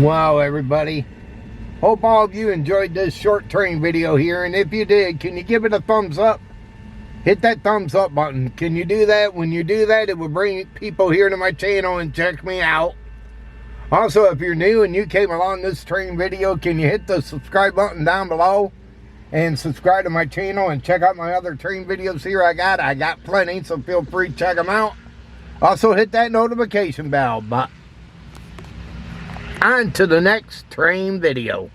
Wow, everybody. Hope all of you enjoyed this short train video here. And if you did, can you give it a thumbs up? Hit that thumbs up button. Can you do that? When you do that, it will bring people here to my channel and check me out. Also, if you're new and you came along this train video, can you hit the subscribe button down below? And subscribe to my channel and check out my other train videos here I got plenty, so feel free to check them out. Also, hit that notification bell. But on to the next train video.